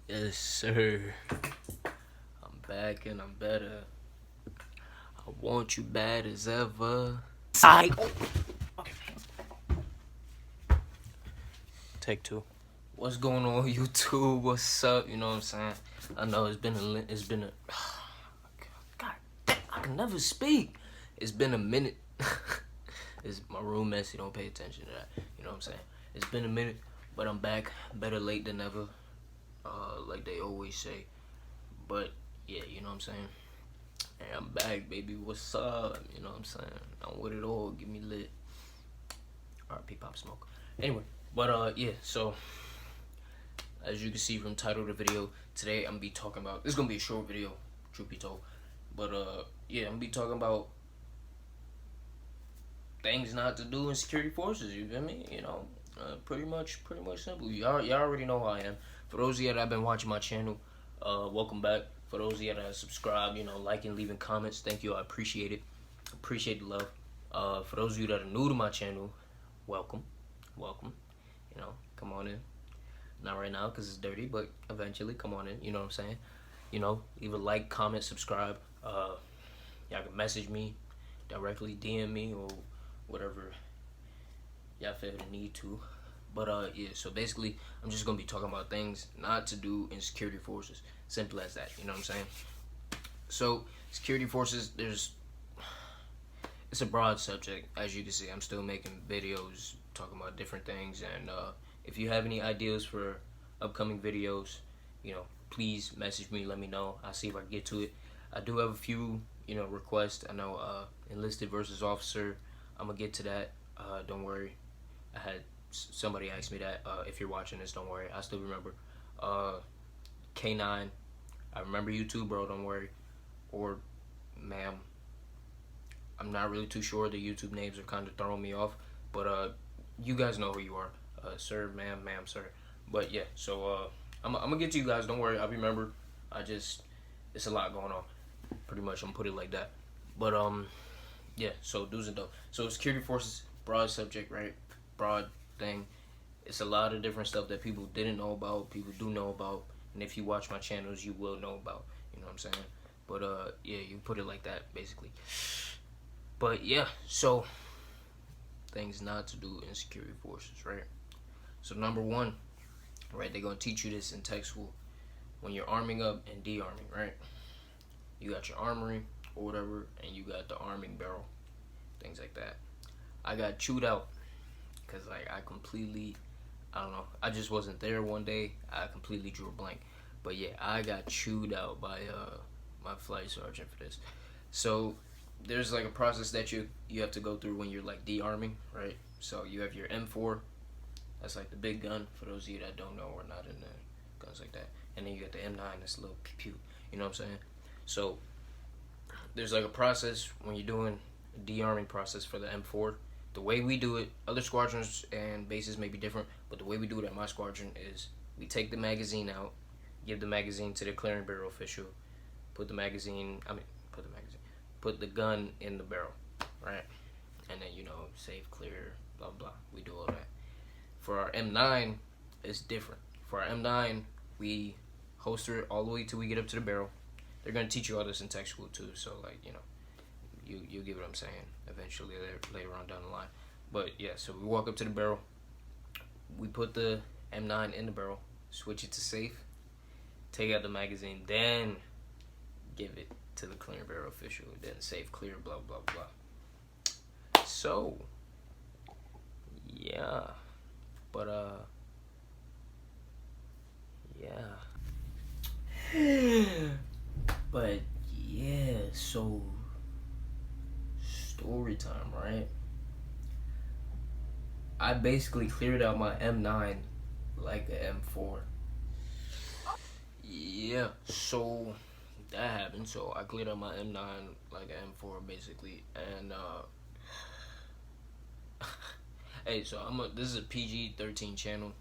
Yes, sir. I'm back and I'm better. I want you bad as ever. Side. Okay. Take two. What's going on, YouTube? What's up? You know what I'm saying? I know it's been a. God, I can never speak. It's been a minute. It's my room messy. Don't pay attention to that. You know what I'm saying? It's been a minute, but I'm back. Better late than never. Like they always say. But yeah, you know what I'm saying? Hey, I'm back, baby. What's up? You know what I'm saying? I'm with it all. Give me lit. RP Pop Smoke. Anyway, but yeah, so as you can see from the title of the video, today I'm gonna be talking about, this is gonna be a short video, truth be told. But yeah, I'm gonna be talking about things not to do in security forces, you feel me? You know, pretty much simple. Y'all already know who I am. For those of you that have been watching my channel, welcome back. For those of you that have subscribed, you know, liking, leaving comments, thank you. I appreciate it. Appreciate the love. For those of you that are new to my channel, welcome. You know, come on in. Not right now because it's dirty, but eventually, come on in. You know what I'm saying? You know, leave a like, comment, subscribe. Y'all can message me directly, DM me, or whatever y'all feel the need to. But yeah, so basically I'm just gonna be talking about things not to do in security forces. Simple as that, you know what I'm saying? So security forces, it's a broad subject. As you can see, I'm still making videos talking about different things, and if you have any ideas for upcoming videos, you know, please message me, let me know. I'll see if I can get to it. I do have a few, you know, requests. I know enlisted versus officer, I'm gonna get to that. Don't worry. I had somebody ask me that. If you're watching this, don't worry. I still remember. K9, I remember you too, bro. Don't worry. Or, ma'am. I'm not really too sure. The YouTube names are kind of throwing me off. But you guys know who you are. Sir, ma'am, sir. But yeah, so I'm gonna get to you guys. Don't worry. I remember. It's a lot going on. Pretty much, I'm gonna put it like that. But yeah. So do's and don'ts. So security forces, broad subject, right? Broad thing. It's a lot of different stuff that people didn't know about, people do know about, and if you watch my channels, you will know about. You know what I'm saying? But yeah, you put it like that, basically. But yeah, so things not to do in security forces, right? So number one, right? They're gonna teach you this in tech school when you're arming up and de-arming, right? You got your armory or whatever, and you got the arming barrel, things like that. I got chewed out because like I don't know, I just wasn't there one day. I completely drew a blank. But yeah, I got chewed out by my flight sergeant for this. So there's like a process that you have to go through when you're like de-arming, right? So you have your M4, that's like the big gun for those of you that don't know or not in the guns like that. And then you got the M9, that's a little pew pew. You know what I'm saying? So there's like a process when you're doing a de-arming process for the M4. The way we do it, other squadrons and bases may be different, but the way we do it at my squadron is we take the magazine out, give the magazine to the clearing barrel official, put the gun in the barrel, right? And then, you know, safe, clear, blah, blah. We do all that. For our M9, it's different. For our M9, we holster it all the way till we get up to the barrel. They're going to teach you all this in tech school too, so like, you know, you get what I'm saying eventually later on down the line. But yeah, so we walk up to the barrel, we put the M9 in the barrel, switch it to safe, take out the magazine, then give it to the clear barrel official, then safe, clear, blah, blah, blah. So yeah, but yeah. But yeah, so story time, right? I basically cleared out my M9 like a M4. Yeah, so that happened. So I cleared out my M9 like an M4 basically, and hey, so this is a PG-13 channel.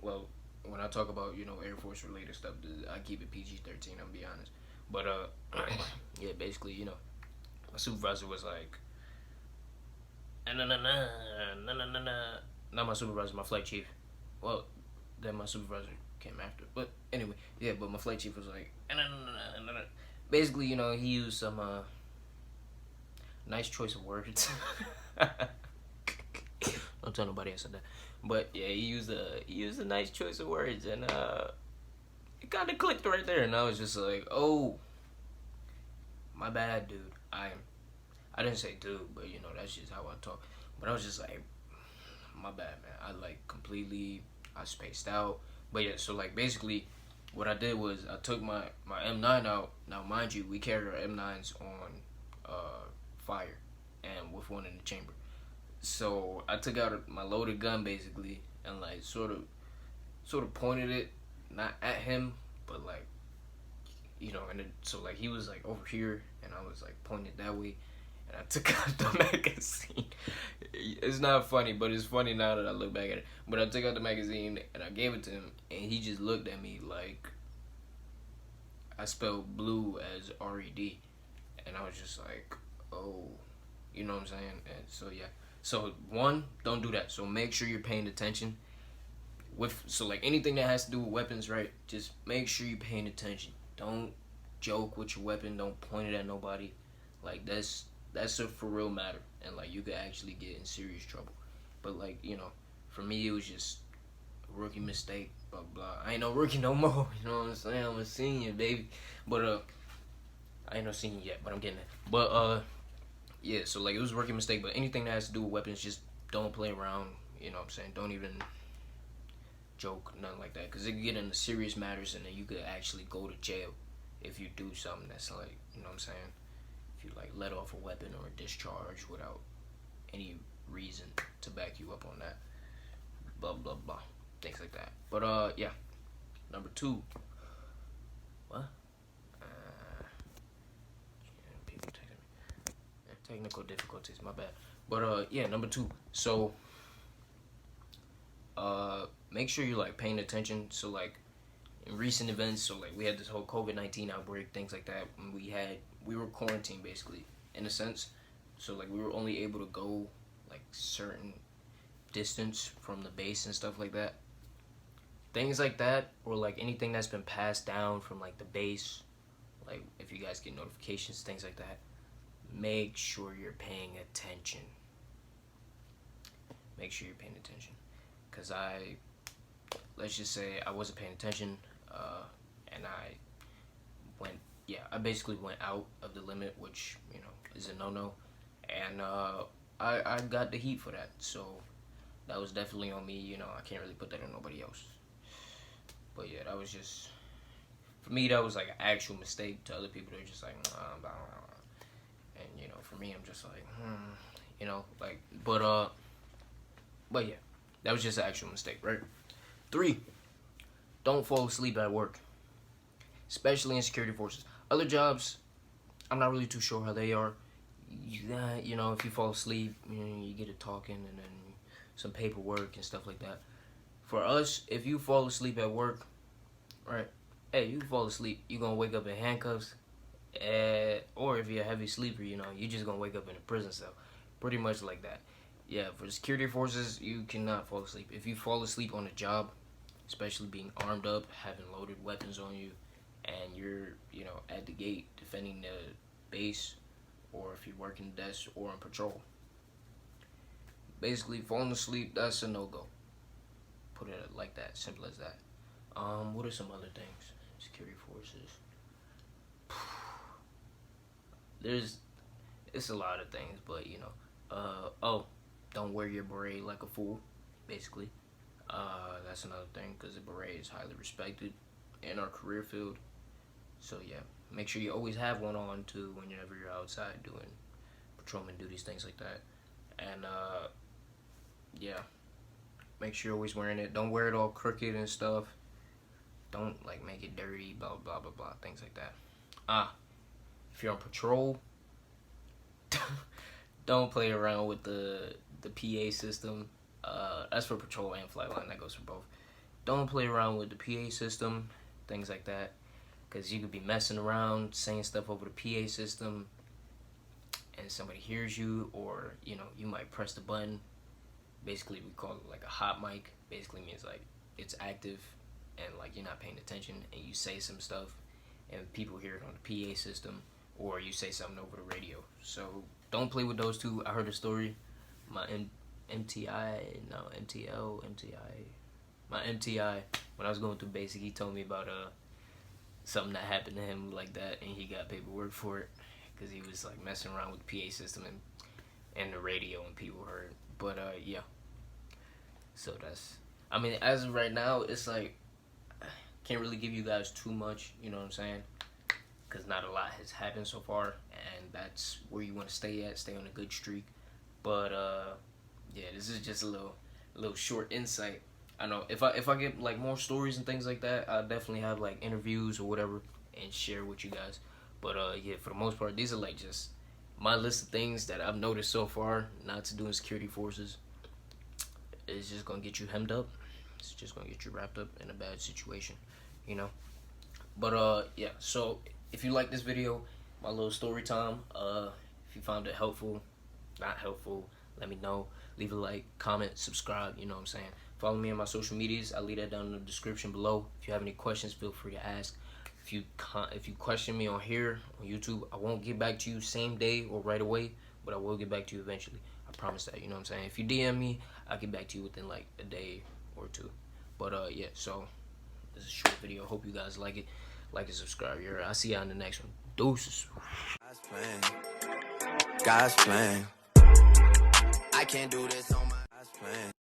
Well, when I talk about, you know, Air Force related stuff, I keep it PG-13. I'm gonna be honest. But yeah, basically, you know, my supervisor was like, nah, nah, nah, nah, nah, nah, nah. Not my supervisor, my flight chief. Well, then my supervisor came after. But anyway, Yeah, but my flight chief was like, basically, you know, he used some nice choice of words. Don't tell nobody I said that. But yeah, he used a nice choice of words, and it kind of clicked right there, and I was just like, oh, my bad, dude. I didn't say dude, but you know that's just how I talk. But I was just like, my bad, man. I spaced out. But yeah, so like basically, what I did was I took my M9 out. Now, mind you, we carried our M9s on fire, and with one in the chamber. So I took out my loaded gun basically, and like sort of pointed it not at him, but like you know, and so like he was like over here, and I was like pointed that way, and I took out the magazine. It's not funny, but it's funny now that I look back at it. But I took out the magazine and I gave it to him, and he just looked at me like I spelled blue as RED, and I was just like, oh, you know what I'm saying? And so yeah. So one, don't do that. So make sure you're paying attention. So like anything that has to do with weapons, right? Just make sure you're paying attention. Don't joke with your weapon. Don't point it at nobody. Like that's a for real matter, and like you could actually get in serious trouble. But like you know, for me it was just a rookie mistake. Blah blah. I ain't no rookie no more. You know what I'm saying? I'm a senior, baby. But I ain't no senior yet, but I'm getting it. But yeah. So like it was a rookie mistake. But anything that has to do with weapons, just don't play around. You know what I'm saying? Don't even joke, nothing like that, because it could get into serious matters, and then you could actually go to jail if you do something that's like, you know what I'm saying, if you like let off a weapon or a discharge without any reason to back you up on that, blah blah blah, things like that. But yeah, number two, what? People texting me. Technical difficulties, my bad. But yeah, number two. So make sure you're like paying attention. So like in recent events, so like we had this whole COVID-19 outbreak, things like that. And we were quarantined basically in a sense. So like we were only able to go like certain distance from the base and stuff like that. Things like that, or like anything that's been passed down from like the base, like if you guys get notifications, things like that. Make sure you're paying attention. Make sure you're paying attention. Because let's just say I wasn't paying attention, and I basically went out of the limit, which, you know, is a no-no, and I got the heat for that, so that was definitely on me, you know, I can't really put that on nobody else. But yeah, that was just, for me, that was like an actual mistake. To other people, they're just like, nah, blah, blah, blah. And, you know, for me, I'm just like, you know, like, but yeah, that was just an actual mistake, right? 3, don't fall asleep at work, especially in security forces. Other jobs, I'm not really too sure how they are. You know, if you fall asleep, you know, you get it talking and then some paperwork and stuff like that. For us, if you fall asleep at work, right, hey, you fall asleep, you're going to wake up in handcuffs. Or if you're a heavy sleeper, you know, you're just going to wake up in a prison cell. Pretty much like that. Yeah, for security forces, you cannot fall asleep. If you fall asleep on a job, especially being armed up, having loaded weapons on you, and you're, you know, at the gate defending the base, or if you're working desk or on patrol, basically falling asleep, that's a no-go. Put it like that, simple as that. What are some other things? Security forces. It's a lot of things, but you know, don't wear your beret like a fool, basically. That's another thing, because the beret is highly respected in our career field. So yeah, make sure you always have one on too whenever you're outside doing patrolman duties, things like that. And yeah, make sure you're always wearing it. Don't wear it all crooked and stuff. Don't like make it dirty, blah blah blah blah, things like that. If you're on patrol, don't play around with the PA system. That's for patrol and flightline. That goes for both. Don't play around with the PA system, things like that, because you could be messing around, saying stuff over the PA system, and somebody hears you, or you know, you might press the button. Basically, we call it like a hot mic. Basically means like it's active, and like you're not paying attention and you say some stuff and people hear it on the PA system, or you say something over the radio. So don't play with those two. I heard a story. My MTI, when I was going through basic, he told me about something that happened to him like that, and he got paperwork for it because he was like messing around with the PA system and the radio, and people heard. But yeah. So that's, I mean, as of right now, it's like, can't really give you guys too much, you know what I'm saying? Because not a lot has happened so far, and that's where you want to stay at, stay on a good streak. But yeah, this is just a little short insight. I know if I get like more stories and things like that, I'll definitely have like interviews or whatever and share with you guys. But yeah, for the most part, these are like just my list of things that I've noticed so far not to do in security forces. It's just gonna get you hemmed up. It's just gonna get you wrapped up in a bad situation, you know. But yeah, so if you like this video, my little story time, if you found it helpful, not helpful, let me know. Leave a like, comment, subscribe, you know what I'm saying. Follow me on my social medias. I'll leave that down in the description below. If you have any questions, feel free to ask. If you question me on here on YouTube, I won't get back to you same day or right away, but I will get back to you eventually. I promise that, you know what I'm saying. If you DM me, I'll get back to you within like a day or two. But yeah, so this is a short video. Hope you guys like it. Like and subscribe. I'll see y'all in the next one. Deuces. God's plan. God's plan. I can't do this on my God's plan.